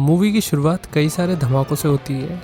Movie की शुरुआत कई सारे धमाकों से होती है।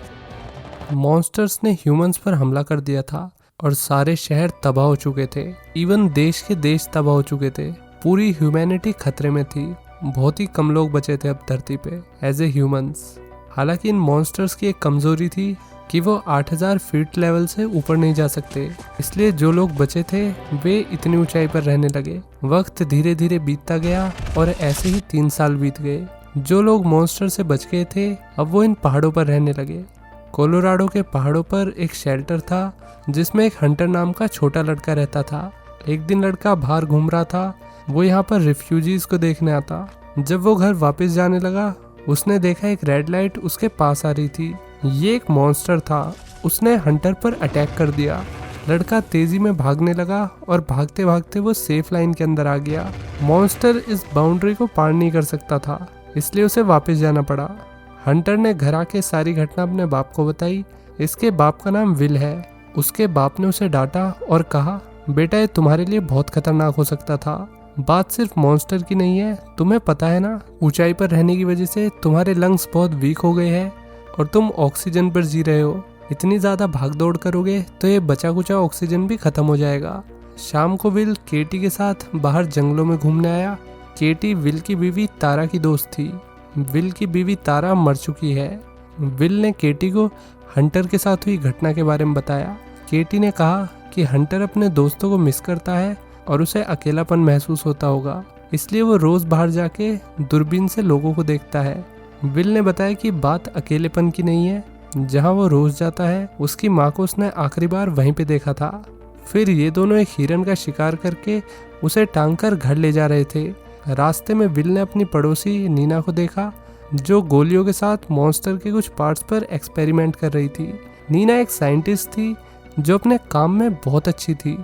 मॉन्स्टर्स ने ह्यूमंस पर हमला कर दिया था और सारे शहर तबाह हो चुके थे। इवन देश के देश तबाह हो चुके थे। पूरी ह्यूमैनिटी खतरे में थी। बहुत ही कम लोग बचे थे अब धरती पे एज ए ह्यूमंस। हालांकि इन मॉन्स्टर्स की एक कमजोरी थी कि वो 8000 फीट लेवल से ऊपर नहीं जा सकते। इसलिए जो लोग बचे थे वे इतनी ऊंचाई पर रहने लगे। वक्त धीरे धीरे बीतता गया और ऐसे ही 3 साल बीत गए। जो लोग मॉन्स्टर से बच गए थे अब वो इन पहाड़ों पर रहने लगे। कोलोराडो के पहाड़ों पर एक शेल्टर था जिसमें एक हंटर नाम का छोटा लड़का रहता था। एक दिन लड़का बाहर घूम रहा था। वो यहाँ पर रिफ्यूजीज को देखने आता। जब वो घर वापस जाने लगा उसने देखा एक रेड लाइट उसके पास आ रही थी। ये एक मॉन्स्टर था। उसने हंटर पर अटैक कर दिया। लड़का तेजी में भागने लगा और भागते भागते वो सेफ लाइन के अंदर आ गया। मॉन्स्टर इस बाउंड्री को पार नहीं कर सकता था, इसलिए उसे वापस जाना पड़ा। हंटर ने घर आके सारी घटना अपने बाप को बताई। इसके बाप का नाम विल है। उसके बाप ने उसे डांटा और कहा, बेटा ये तुम्हारे लिए बहुत खतरनाक हो सकता था। बात सिर्फ मॉन्स्टर की नहीं है, तुम्हें पता है ना, ऊंचाई पर रहने की वजह से तुम्हारे लंग्स बहुत वीक हो गए हैं और तुम ऑक्सीजन पर जी रहे हो। इतनी ज्यादा भाग दौड़ करोगे तो ये बचा कुचा ऑक्सीजन भी खत्म हो जाएगा। शाम को विल केटी के साथ बाहर जंगलों में घूमने आया। केटी विल की बीवी तारा की दोस्त थी। विल की बीवी तारा मर चुकी है। विल ने केटी को हंटर के साथ हुई घटना के बारे में बताया। केटी ने कहा कि हंटर अपने दोस्तों को मिस करता है और उसे अकेलापन महसूस होता होगा, इसलिए वो रोज बाहर जाके दूरबीन से लोगों को देखता है। विल ने बताया कि बात अकेलेपन की नहीं है। जहाँ वो रोज जाता है उसकी माँ को उसने आखिरी बार वहीं पे देखा था। फिर ये दोनों एक हिरन का शिकार करके उसे टांग कर घर ले जा रहे थे। रास्ते में विल ने अपनी पड़ोसी नीना को देखा जो गोलियों के साथ मॉन्स्टर के कुछ पार्ट्स पर एक्सपेरिमेंट कर रही थी। नीना एक साइंटिस्ट थी जो अपने काम में बहुत अच्छी थी।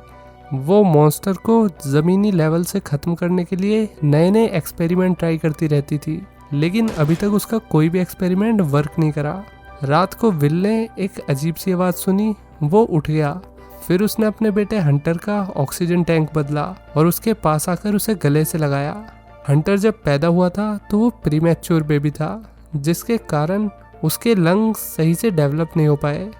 वो मॉन्स्टर को ज़मीनी लेवल से ख़त्म करने के लिए नए नए एक्सपेरिमेंट ट्राई करती रहती थी, लेकिन अभी तक उसका कोई भी एक्सपेरिमेंट वर्क नहीं करा। रात को विल ने एक अजीब सी आवाज़ सुनी। वो उठ गया। फिर उसने अपने बेटे हंटर का ऑक्सीजन टैंक बदला और उसके पास आकर उसे गले से लगाया। हंटर जब पैदा हुआ था तो वो प्रीमैच्योर बेबी था, जिसके कारण उसके लंग्स सही से डेवलप नहीं हो पाए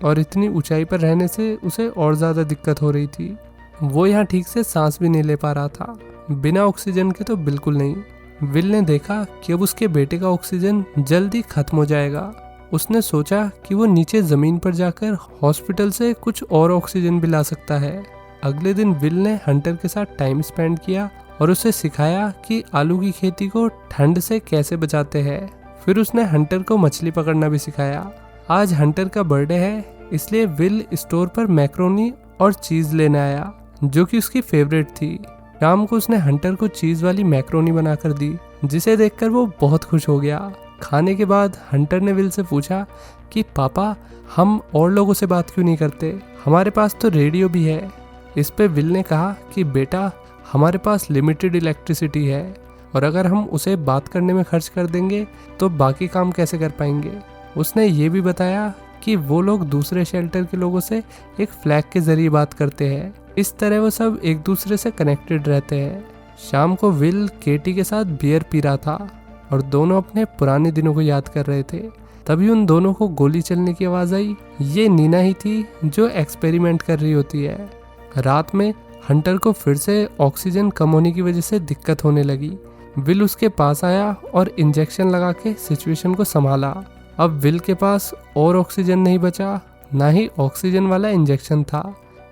और इतनी ऊंचाई पर रहने से उसे और ज़्यादा दिक्कत हो रही थी। वो यहाँ ठीक से सांस भी नहीं ले पा रहा था, बिना ऑक्सीजन के तो बिल्कुल नहीं। विल ने देखा कि अब उसके बेटे का ऑक्सीजन जल्दी खत्म हो जाएगा। उसने सोचा कि वो नीचे ज़मीन पर जाकर हॉस्पिटल से कुछ और ऑक्सीजन भी ला सकता है। अगले दिन विल ने हंटर के साथ टाइम स्पेंड किया और उसे सिखाया कि आलू की खेती को ठंड से कैसे बचाते हैं। फिर उसने हंटर को मछली पकड़ना भी सिखाया। आज हंटर का बर्थडे है, इसलिए विल स्टोर पर मैक्रोनी और चीज़ लेने आया जो कि उसकी फेवरेट थी। शाम को उसने हंटर को चीज़ वाली मैक्रोनी बनाकर दी, जिसे देखकर वो बहुत खुश हो गया। खाने के बाद हंटर ने विल से पूछा कि पापा, हम और लोगों से बात क्यों नहीं करते? हमारे पास तो रेडियो भी है। इस पे विल ने कहा कि बेटा, हमारे पास लिमिटेड इलेक्ट्रिसिटी है और अगर हम उसे बात करने में खर्च कर देंगे तो बाकी काम कैसे कर पाएंगे। उसने ये भी बताया कि वो लोग दूसरे शेल्टर के लोगों से एक फ्लैग के जरिए बात करते हैं। इस तरह वो सब एक दूसरे से कनेक्टेड रहते हैं। शाम को विल केटी के साथ बियर पी रहा था और दोनों अपने पुराने दिनों को याद कर रहे थे। तभी उन दोनों को गोली चलने की आवाज़ आई। ये नीना ही थी जो एक्सपेरिमेंट कर रही होती है। रात में हंटर को फिर से ऑक्सीजन कम होने की वजह से दिक्कत होने लगी। विल उसके पास आया और इंजेक्शन लगा के सिचुएशन को संभाला। अब विल के पास और ऑक्सीजन नहीं बचा, ना ही ऑक्सीजन वाला इंजेक्शन था।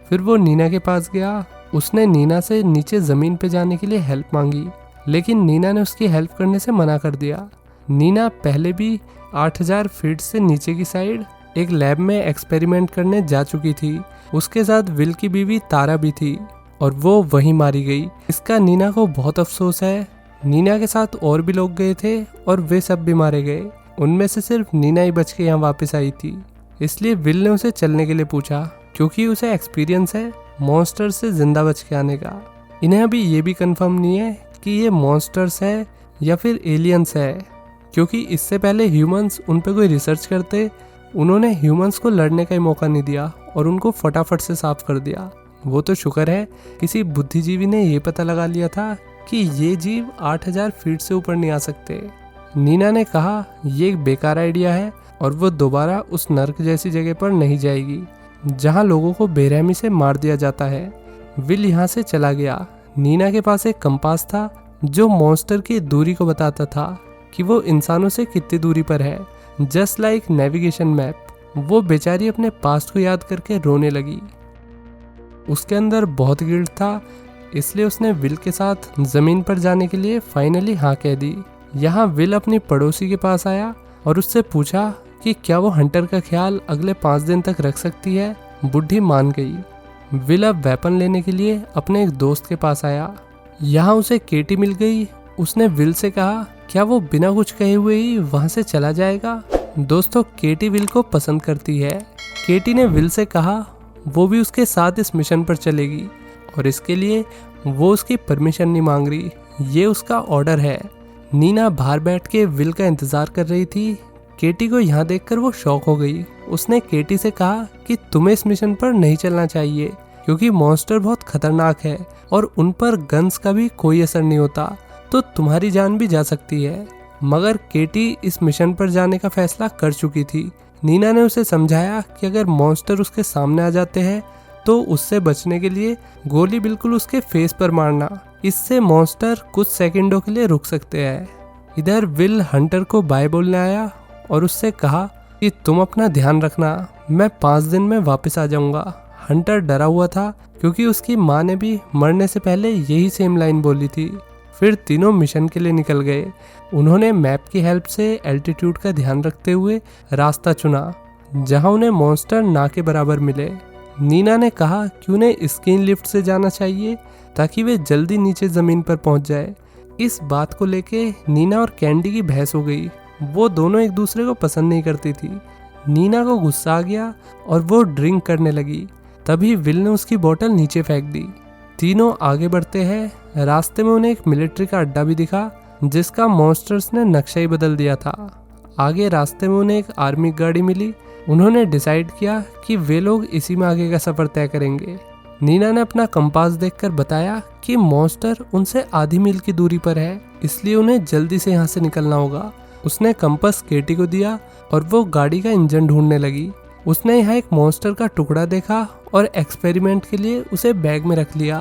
फिर वो नीना के पास गया। उसने नीना से नीचे ज़मीन पे जाने के लिए हेल्प मांगी, लेकिन नीना ने उसकी हेल्प करने से मना कर दिया। नीना पहले भी 8000 फीट से नीचे की साइड एक लैब में एक्सपेरिमेंट करने जा चुकी थी। उसके साथ विल की बीवी तारा भी थी और वो वहीं मारी गई। इसका नीना को बहुत अफसोस है। नीना के साथ और भी लोग गए थे और वे सब भी मारे गए। उनमें से सिर्फ नीना ही बच के यहाँ वापस आई थी। इसलिए विल ने उसे चलने के लिए पूछा, क्योंकि उसे एक्सपीरियंस है मॉन्स्टर से जिंदा बच के आने का। इन्हें अभी ये भी कंफर्म नहीं है कि ये मॉन्स्टर्स है या फिर एलियंस है, क्योंकि इससे पहले ह्यूमंस उन पे कोई रिसर्च करते, उन्होंने ह्यूमंस को लड़ने का ही मौका नहीं दिया और उनको फटाफट से साफ कर दिया। वो तो शुक्र है किसी बुद्धिजीवी ने ये पता लगा लिया था कि ये जीव 8000 फीट से ऊपर नहीं आ सकते। नीना ने कहा ये एक बेकार आइडिया है और वो दोबारा उस नर्क जैसी जगह पर नहीं जाएगी जहाँ लोगों को बेरहमी से मार दिया जाता है। विल यहाँ से चला गया। नीना के पास एक कंपास था जो मॉन्स्टर की दूरी को बताता था कि वो इंसानों से कितनी दूरी पर है, जस्ट लाइक नेविगेशन मैप। वो बेचारी अपने पास्ट को याद करके रोने लगी। उसके अंदर बहुत गिल्ट था, इसलिए उसने विल के साथ जमीन पर जाने के लिए फाइनली हाँ कह दी। यहाँ विल अपनी पड़ोसी के पास आया और उससे पूछा कि क्या वो हंटर का ख्याल अगले 5 दिन तक रख सकती है। बुढ़ी मान गई। विल अब वेपन लेने के लिए अपने एक दोस्त के पास आया। यहाँ उसे केटी मिल गई। उसने विल से कहा क्या वो बिना कुछ कहे हुए ही वहाँ से चला जाएगा। दोस्तों, केटी विल को पसंद करती है। केटी ने विल से कहा वो भी उसके साथ इस मिशन पर चलेगी और इसके लिए वो उसकी परमिशन नहीं मांग रही, ये उसका ऑर्डर है। नीना बाहर बैठ के विल का इंतजार कर रही थी। केटी को यहाँ देखकर वो शॉक हो गई। उसने केटी से कहा कि तुम्हें इस मिशन पर नहीं चलना चाहिए क्योंकि मॉन्स्टर बहुत खतरनाक है और उन पर गन्स का भी कोई असर नहीं होता, तो तुम्हारी जान भी जा सकती है। मगर केटी इस मिशन पर जाने का फैसला कर चुकी थी। नीना ने उसे समझाया कि अगर मॉन्स्टर उसके सामने आ जाते हैं तो उससे बचने के लिए गोली बिल्कुल उसके फेस पर मारना, इससे मॉन्स्टर कुछ सेकंडों के लिए रुक सकते हैं। इधर विल हंटर को बाय बोलने आया और उससे कहा कि तुम अपना ध्यान रखना, मैं 5 दिन में वापस आ जाऊंगा। हंटर डरा हुआ था क्योंकि उसकी माँ ने भी मरने से पहले यही सेम लाइन बोली थी। फिर तीनों मिशन के लिए निकल गए। उन्होंने मैप की हेल्प से एल्टीट्यूड का ध्यान रखते हुए रास्ता चुना जहां उन्हें मॉन्स्टर ना के बराबर मिले। नीना ने कहा कि उन्हें स्कीन लिफ्ट से जाना चाहिए ताकि वे जल्दी नीचे जमीन पर पहुंच जाए। इस बात को लेके नीना और कैंडी की बहस हो गई। वो दोनों एक दूसरे को पसंद नहीं करती थी। नीना को गुस्सा आ गया और वो ड्रिंक करने लगी। तभी विल ने उसकी बोतल नीचे फेंक दी। तीनों आगे बढ़ते हैं। रास्ते में उन्हें एक मिलिट्री का अड्डा भी दिखा जिसका मॉन्स्टर्स ने नक्शा ही बदल दिया था। आगे रास्ते में उन्हें एक आर्मी गाड़ी मिली। उन्होंने डिसाइड किया कि वे लोग इसी में आगे का सफर तय करेंगे। नीना ने अपना कंपास देखकर बताया कि मॉन्स्टर उनसे आधी मील की दूरी पर है, इसलिए उन्हें जल्दी से यहाँ से निकलना होगा। उसने कंपास केटी को दिया और वो गाड़ी का इंजन ढूंढने लगी। उसने यहाँ एक मॉन्स्टर का टुकड़ा देखा और एक्सपेरिमेंट के लिए उसे बैग में रख लिया।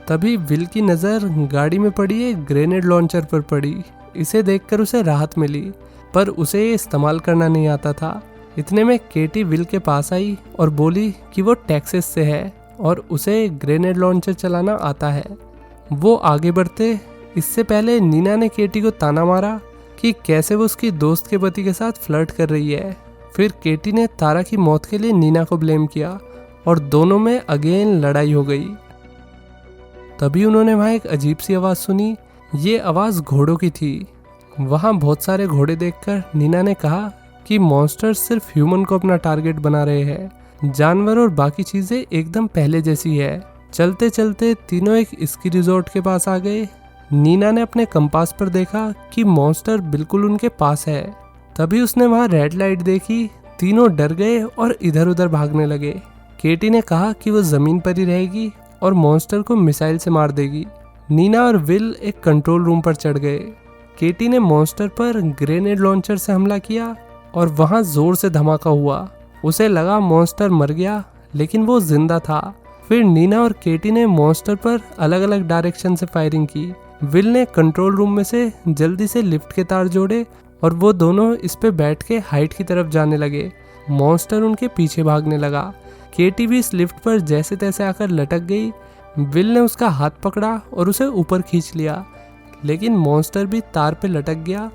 तभी विल की नज़र गाड़ी में पड़ी एक ग्रेनेड लॉन्चर पर पड़ी। इसे देखकर उसे राहत मिली, पर उसे ये इस्तेमाल करना नहीं आता था। इतने में केटी विल के पास आई और बोली कि वो टेक्सास से है और उसे ग्रेनेड लॉन्चर चलाना आता है। वो आगे बढ़ते, इससे पहले नीना ने केटी को ताना मारा कि कैसे वो उसकी दोस्त के पति के साथ फ्लर्ट कर रही है। फिर केटी ने तारा की मौत के लिए नीना को ब्लेम किया और दोनों में अगेन लड़ाई हो गई। तभी उन्होंने वहाँ एक अजीब सी आवाज़ सुनी। ये आवाज़ घोड़ों की थी। वहाँ बहुत सारे घोड़े देखकर नीना ने कहा कि मॉन्स्टर सिर्फ ह्यूमन को अपना टारगेट बना रहे हैं। जानवर और बाकी चीज़ें एकदम पहले जैसी है। चलते चलते तीनों एक स्की रिजॉर्ट के पास आ गए। नीना ने अपने कंपास पर देखा कि मॉन्स्टर बिल्कुल उनके पास है। तभी उसने वहाँ रेड लाइट देखी। तीनों डर गए और इधर उधर भागने लगे। केटी ने कहा कि वो ज़मीन पर ही रहेगी और मॉन्स्टर को मिसाइल से मार देगी। नीना और विल एक कंट्रोल रूम पर चढ़ गए। केटी ने मॉन्स्टर पर ग्रेनेड लॉन्चर से हमला किया और वहाँ जोर से धमाका हुआ। उसे लगा मॉन्स्टर मर गया, लेकिन वो जिंदा था। फिर नीना और केटी ने मॉन्स्टर पर अलग अलग डायरेक्शन से फायरिंग की। विल ने कंट्रोल रूम में से जल्दी से लिफ्ट के तार जोड़े और वो दोनों इस पे बैठ के हाइट की तरफ जाने लगे। मॉन्स्टर उनके पीछे भागने लगा। केटी भी इस लिफ्ट पर जैसे तैसे आकर लटक गई। विल ने उसका हाथ पकड़ा और उसे ऊपर खींच लिया, लेकिन मॉन्स्टर भी तार पे लटक गया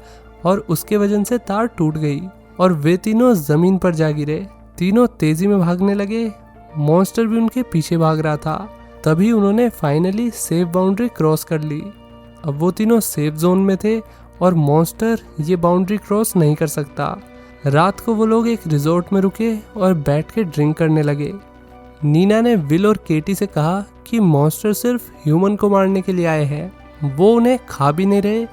और उसके वजन से तार टूट गई और वे तीनों जमीन पर जा गिरे। तीनों तेजी में भागने लगे। मॉन्स्टर भी उनके पीछे भाग रहा था। तभी उन्होंने फाइनली सेफ बाउंड्री क्रॉस कर ली। अब वो तीनों सेफ जोन में थे और मॉन्स्टर ये बाउंड्री क्रॉस नहीं कर सकता। रात को वो लोग एक रिजॉर्ट में रुके और बैठ के ड्रिंक करने लगे। नीना ने विल और केटी से कहा कि मॉन्स्टर सिर्फ ह्यूमन को मारने के लिए आए हैं। वो उन्हें खा भी नहीं रहे,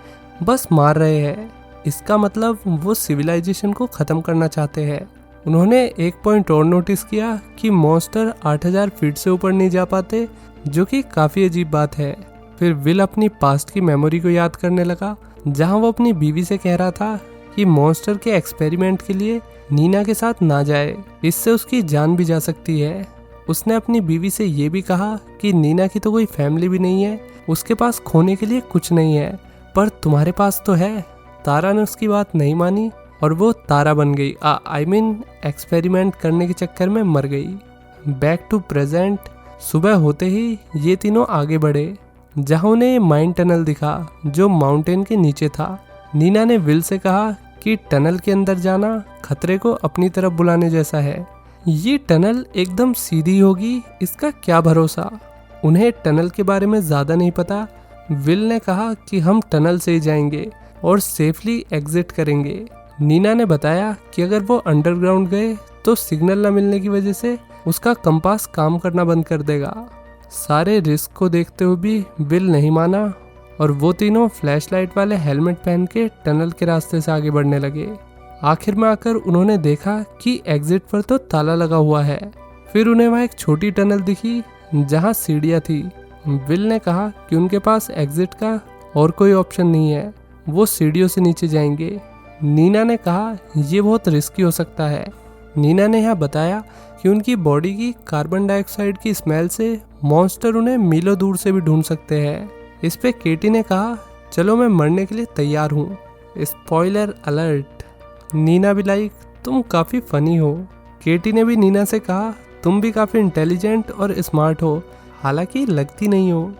बस मार रहे हैं। इसका मतलब वो सिविलाइजेशन को ख़त्म करना चाहते हैं। उन्होंने एक पॉइंट और नोटिस किया कि मॉन्स्टर 8000 फीट से ऊपर नहीं जा पाते, जो कि काफ़ी अजीब बात है। फिर विल अपनी पास्ट की मेमोरी को याद करने लगा, जहां वो अपनी बीवी से कह रहा था कि मॉन्स्टर के एक्सपेरिमेंट के लिए नीना के साथ ना जाए, इससे उसकी जान भी जा सकती है। उसने अपनी बीवी से ये भी कहा कि नीना की तो कोई फैमिली भी नहीं है, उसके पास खोने के लिए कुछ नहीं है, पर तुम्हारे पास तो है। तारा ने उसकी बात नहीं मानी और वो तारा बन गई, एक्सपेरिमेंट करने के चक्कर में मर गई। Back to present. सुबह होते ही ये तीनों आगे बढ़े, जहां उन्हें माइन टनल दिखा जो माउंटेन के नीचे था। नीना ने विल से कहा कि टनल के अंदर जाना खतरे को अपनी तरफ बुलाने जैसा है। ये टनल एकदम सीधी होगी, इसका क्या भरोसा। उन्हें टनल के बारे में ज़्यादा नहीं पता। विल ने कहा कि हम टनल से ही जाएंगे और सेफली एग्जिट करेंगे। नीना ने बताया कि अगर वो अंडरग्राउंड गए तो सिग्नल न मिलने की वजह से उसका कंपास काम करना बंद कर देगा। सारे रिस्क को देखते हुए भी विल नहीं माना और वो तीनों फ्लैशलाइट वाले हेलमेट पहन के टनल के रास्ते से आगे बढ़ने लगे। आखिर में आकर उन्होंने देखा कि एग्जिट पर तो ताला लगा हुआ है। फिर उन्हें वहाँ एक छोटी टनल दिखी जहाँ सीढ़ियाँ थी। विल ने कहा कि उनके पास एग्जिट का और कोई ऑप्शन नहीं है, वो सीढ़ियों से नीचे जाएंगे। नीना ने कहा ये बहुत रिस्की हो सकता है। नीना ने यहाँ बताया कि उनकी बॉडी की कार्बन डाइऑक्साइड की स्मेल से मॉन्स्टर उन्हें मीलों दूर से भी ढूंढ सकते हैं। इस पे केटी ने कहा चलो मैं मरने के लिए तैयार हूँ। Spoiler alert. नीना भी लाइक तुम काफ़ी फनी हो। केटी ने भी नीना से कहा तुम भी काफ़ी इंटेलिजेंट और स्मार्ट हो, हालांकि लगती नहीं हो।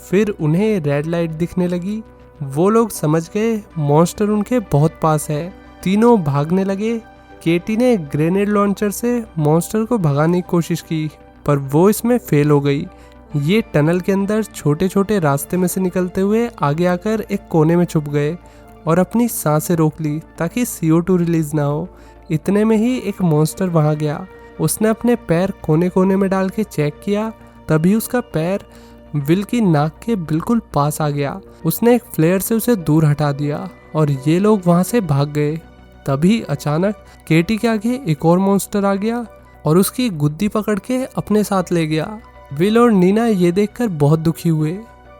फिर उन्हें रेड लाइट दिखने लगी। वो लोग समझ गए मॉन्स्टर उनके बहुत पास है। तीनों भागने लगे। केटी ने ग्रेनेड लॉन्चर से मॉन्स्टर को भगाने की कोशिश की, पर वो इसमें फेल हो गई। ये टनल के अंदर छोटे छोटे रास्ते में से निकलते हुए आगे आकर एक कोने में छुप गए और अपनी सांसें रोक ली ताकि CO2 रिलीज ना हो। इतने में ही एक मॉन्स्टर वहां गया। उसने अपने पैर कोने कोने में डाल के चेक किया, तभी उसका पैर विल की नाक के बिल्कुल पास आ गया। उसने एक फ्लेयर से उसे दूर हटा दिया और ये लोग वहां से भाग गए। तभी अचानक केटी के आगे एक और मॉन्स्टर आ गया और उसकी गुद्दी पकड़ के अपने साथ ले गया। विल और नीना ये देखकर बहुत दुखी हुए,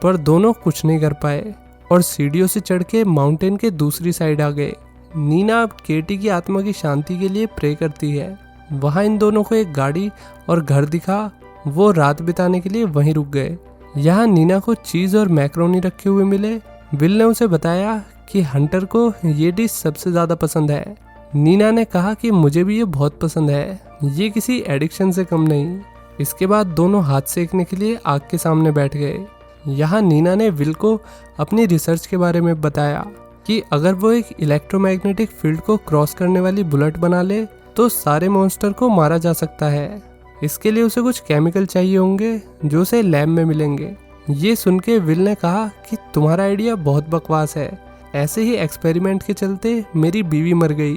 पर दोनों कुछ नहीं कर पाए और सीढ़ियों से चढ़ के माउंटेन के दूसरी साइड आ गए। नीना अब केटी की आत्मा की शांति के लिए प्रे करती है। वहाँ इन दोनों को एक गाड़ी और घर दिखा। वो रात बिताने के लिए वहीं रुक गए। यहाँ नीना को चीज़ और मैक्रोनी रखे हुए मिले। विल ने उसे बताया कि हंटर को ये डिश सबसे ज़्यादा पसंद है। नीना ने कहा कि मुझे भी ये बहुत पसंद है, ये किसी एडिक्शन से कम नहीं। इसके बाद दोनों हाथ सेकने के लिए आग के सामने बैठ गए। यहाँ नीना ने विल को अपनी रिसर्च के बारे में बताया कि अगर वो एक इलेक्ट्रोमैग्नेटिक फील्ड को क्रॉस करने वाली बुलेट बना ले तो सारे मॉन्स्टर को मारा जा सकता है। इसके लिए उसे कुछ केमिकल चाहिए होंगे जो उसे लैब में मिलेंगे। ये सुन के विल ने कहा कि तुम्हारा आइडिया बहुत बकवास है। ऐसे ही एक्सपेरिमेंट के चलते मेरी बीवी मर गई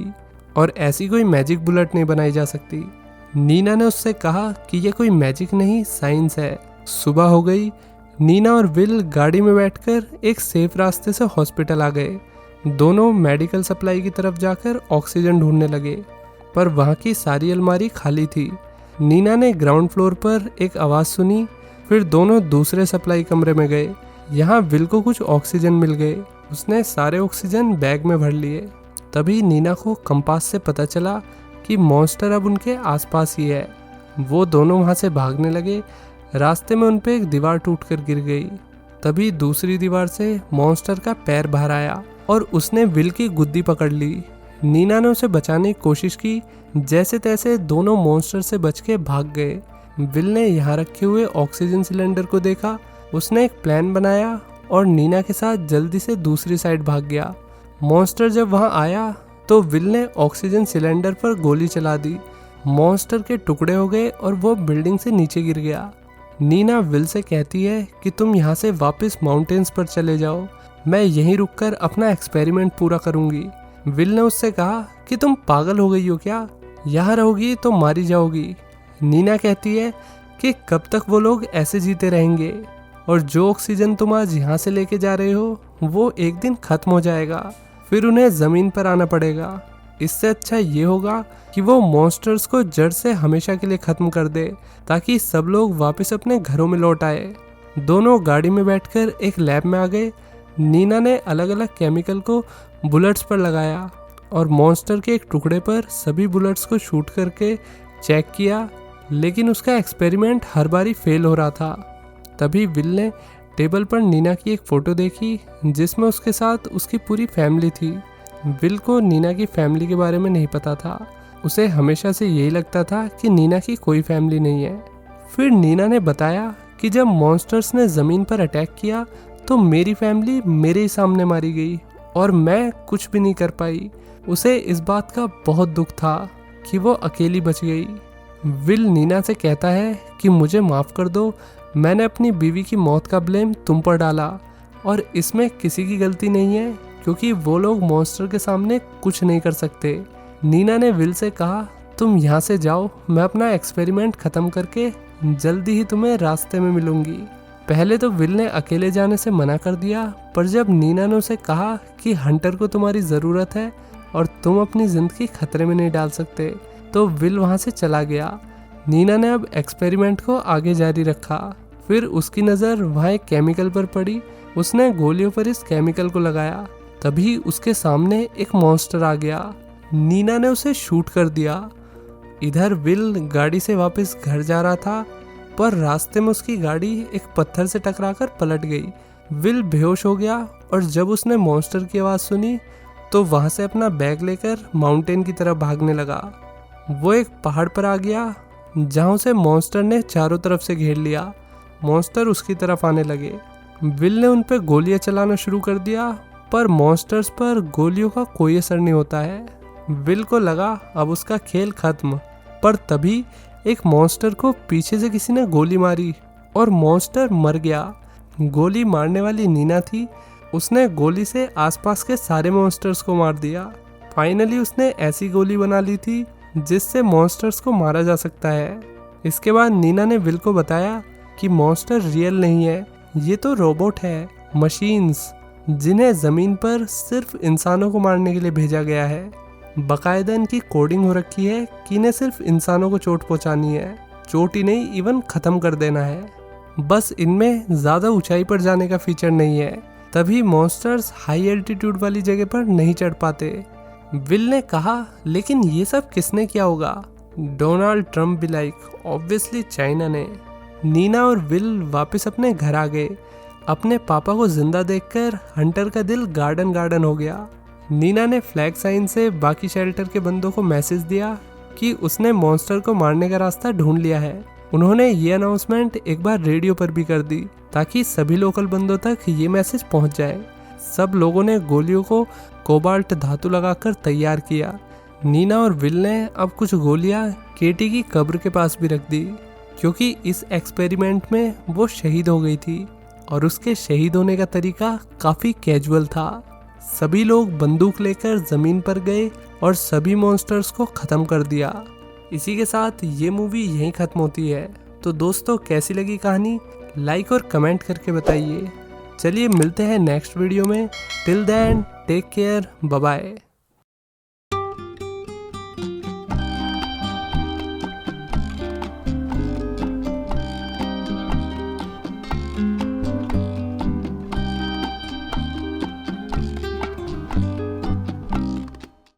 और ऐसी कोई मैजिक बुलेट नहीं बनाई जा सकती। नीना ने उससे कहा कि यह कोई मैजिक नहीं, साइंस है। सुबह हो गई। नीना और विल गाड़ी में बैठकर एक सेफ रास्ते से हॉस्पिटल आ गए। दोनों मेडिकल सप्लाई की तरफ जाकर ऑक्सीजन ढूंढने लगे, पर वहाँ की सारी अलमारी खाली थी। नीना ने ग्राउंड फ्लोर पर एक आवाज़ सुनी। फिर दोनों दूसरे सप्लाई कमरे में गए। यहाँ विल को कुछ ऑक्सीजन मिल गए। उसने सारे ऑक्सीजन बैग में भर लिए। तभी नीना को कंपास से पता चला कि मॉन्स्टर अब उनके आसपास ही है। वो दोनों वहाँ से भागने लगे। रास्ते में उन पे एक दीवार टूटकर गिर गई। तभी दूसरी दीवार से मॉन्स्टर का पैर बाहर आया और उसने विल की गुद्दी पकड़ ली। नीना ने उसे बचाने की कोशिश की। जैसे तैसे दोनों मॉन्स्टर से बच के भाग गए। विल ने यहाँ रखे हुए ऑक्सीजन सिलेंडर को देखा। उसने एक प्लान बनाया और नीना के साथ जल्दी से दूसरी साइड भाग गया। मॉन्स्टर जब वहाँ आया तो विल ने ऑक्सीजन सिलेंडर पर गोली चला दी। मॉन्स्टर के टुकड़े हो गए और वो बिल्डिंग से नीचे गिर गया। नीना विल से कहती है कि तुम यहाँ से वापस माउंटेन्स पर चले जाओ, मैं यहीं रुककर अपना एक्सपेरिमेंट पूरा करूँगी। विल ने उससे कहा कि तुम पागल हो गई हो क्या, यहाँ रहोगी तो मारी जाओगी। नीना कहती है कि कब तक वो लोग ऐसे जीते रहेंगे और जो ऑक्सीजन तुम आज यहाँ से लेके जा रहे हो वो एक दिन खत्म हो जाएगा, फिर उन्हें ज़मीन पर आना पड़ेगा। इससे अच्छा ये होगा कि वो मॉन्स्टर्स को जड़ से हमेशा के लिए ख़त्म कर दे ताकि सब लोग वापस अपने घरों में लौट आए। दोनों गाड़ी में बैठकर एक लैब में आ गए नीना ने अलग अलग केमिकल को बुलेट्स पर लगाया और मॉन्स्टर के एक टुकड़े पर सभी बुलेट्स को शूट करके चेक किया, लेकिन उसका एक्सपेरिमेंट हर बारी फेल हो रहा था। तभी विल ने टेबल पर नीना की एक फ़ोटो देखी जिसमें उसके साथ उसकी पूरी फैमिली थी। विल को नीना की फैमिली के बारे में नहीं पता था। उसे हमेशा से यही लगता था कि नीना की कोई फैमिली नहीं है। फिर नीना ने बताया कि जब मॉन्स्टर्स ने ज़मीन पर अटैक किया तो मेरी फैमिली मेरे ही सामने मारी गई और मैं कुछ भी नहीं कर पाई। उसे इस बात का बहुत दुख था कि वो अकेली बच गई। विल नीना से कहता है कि मुझे माफ़ कर दो, मैंने अपनी बीवी की मौत का ब्लेम तुम पर डाला और इसमें किसी की गलती नहीं है क्योंकि वो लोग मॉन्स्टर के सामने कुछ नहीं कर सकते। नीना ने विल से कहा, तुम यहाँ से जाओ, मैं अपना एक्सपेरिमेंट ख़त्म करके जल्दी ही तुम्हें रास्ते में मिलूंगी। पहले तो विल ने अकेले जाने से मना कर दिया, पर जब नीना ने उसे कहा कि हंटर को तुम्हारी ज़रूरत है और तुम अपनी ज़िंदगी खतरे में नहीं डाल सकते, तो विल वहाँ से चला गया। नीना ने अब एक्सपेरिमेंट को आगे जारी रखा। फिर उसकी नज़र वहाँ एक केमिकल पर पड़ी। उसने गोलियों पर इस केमिकल को लगाया। तभी उसके सामने एक मॉन्स्टर आ गया। नीना ने उसे शूट कर दिया। इधर विल गाड़ी से वापस घर जा रहा था, पर रास्ते में उसकी गाड़ी एक पत्थर से टकराकर पलट गई। विल बेहोश हो गया और जब उसने मॉन्स्टर की आवाज़ सुनी तो वहाँ से अपना बैग लेकर माउंटेन की तरफ भागने लगा। वो एक पहाड़ पर आ गया जहाँ उसे मॉन्स्टर ने चारों तरफ से घेर लिया। मॉन्स्टर उसकी तरफ आने लगे। विल ने उन पर गोलियां चलाना शुरू कर दिया, पर मॉन्स्टर्स पर गोलियों का कोई असर नहीं होता है। विल को लगा अब उसका खेल खत्म, पर तभी एक मॉन्स्टर को पीछे से किसी ने गोली मारी और मॉन्स्टर मर गया। गोली मारने वाली नीना थी। उसने गोली से आसपास के सारे मॉन्स्टर्स को मार दिया। फाइनली उसने ऐसी गोली बना ली थी जिससे मॉन्स्टर्स को मारा जा सकता है। इसके बाद नीना ने विल को बताया कि मॉन्स्टर रियल नहीं है, ये तो रोबोट है, मशीन्स, जिन्हें ज़मीन पर सिर्फ इंसानों को मारने के लिए भेजा गया है। बाकायदा इनकी कोडिंग हो रखी है कि इन्हें सिर्फ इंसानों को चोट पहुंचानी है, चोट ही नहीं इवन ख़त्म कर देना है। बस इनमें ज़्यादा ऊंचाई पर जाने का फीचर नहीं है, तभी मॉन्स्टर्स हाई एल्टीट्यूड वाली जगह पर नहीं चढ़ पाते। विल ने कहा, लेकिन ये सब किसने किया होगा? डोनाल्ड ट्रम्प भी लाइक, ऑब्वियसली चाइना ने। नीना और विल वापस अपने घर आ गए। अपने पापा को जिंदा देखकर हंटर का दिल गार्डन गार्डन हो गया। नीना ने फ्लैग साइन से बाकी शेल्टर के बंदों को मैसेज दिया कि उसने मॉन्स्टर को मारने का रास्ता ढूंढ लिया है। उन्होंने ये अनाउंसमेंट एक बार रेडियो पर भी कर दी ताकि सभी लोकल बंदों तक ये मैसेज पहुंच जाए। सब लोगों ने गोलियों को कोबाल्ट धातु लगाकर तैयार किया। नीना और विल ने अब कुछ गोलियां केटी की कब्र के पास भी रख दी, क्योंकि इस एक्सपेरिमेंट में वो शहीद हो गई थी और उसके शहीद होने का तरीका काफ़ी कैजुअल था। सभी लोग बंदूक लेकर ज़मीन पर गए और सभी मॉन्स्टर्स को ख़त्म कर दिया। इसी के साथ ये मूवी यहीं ख़त्म होती है। तो दोस्तों, कैसी लगी कहानी लाइक और कमेंट करके बताइए। चलिए मिलते हैं नेक्स्ट वीडियो में। Till then take care, bye bye.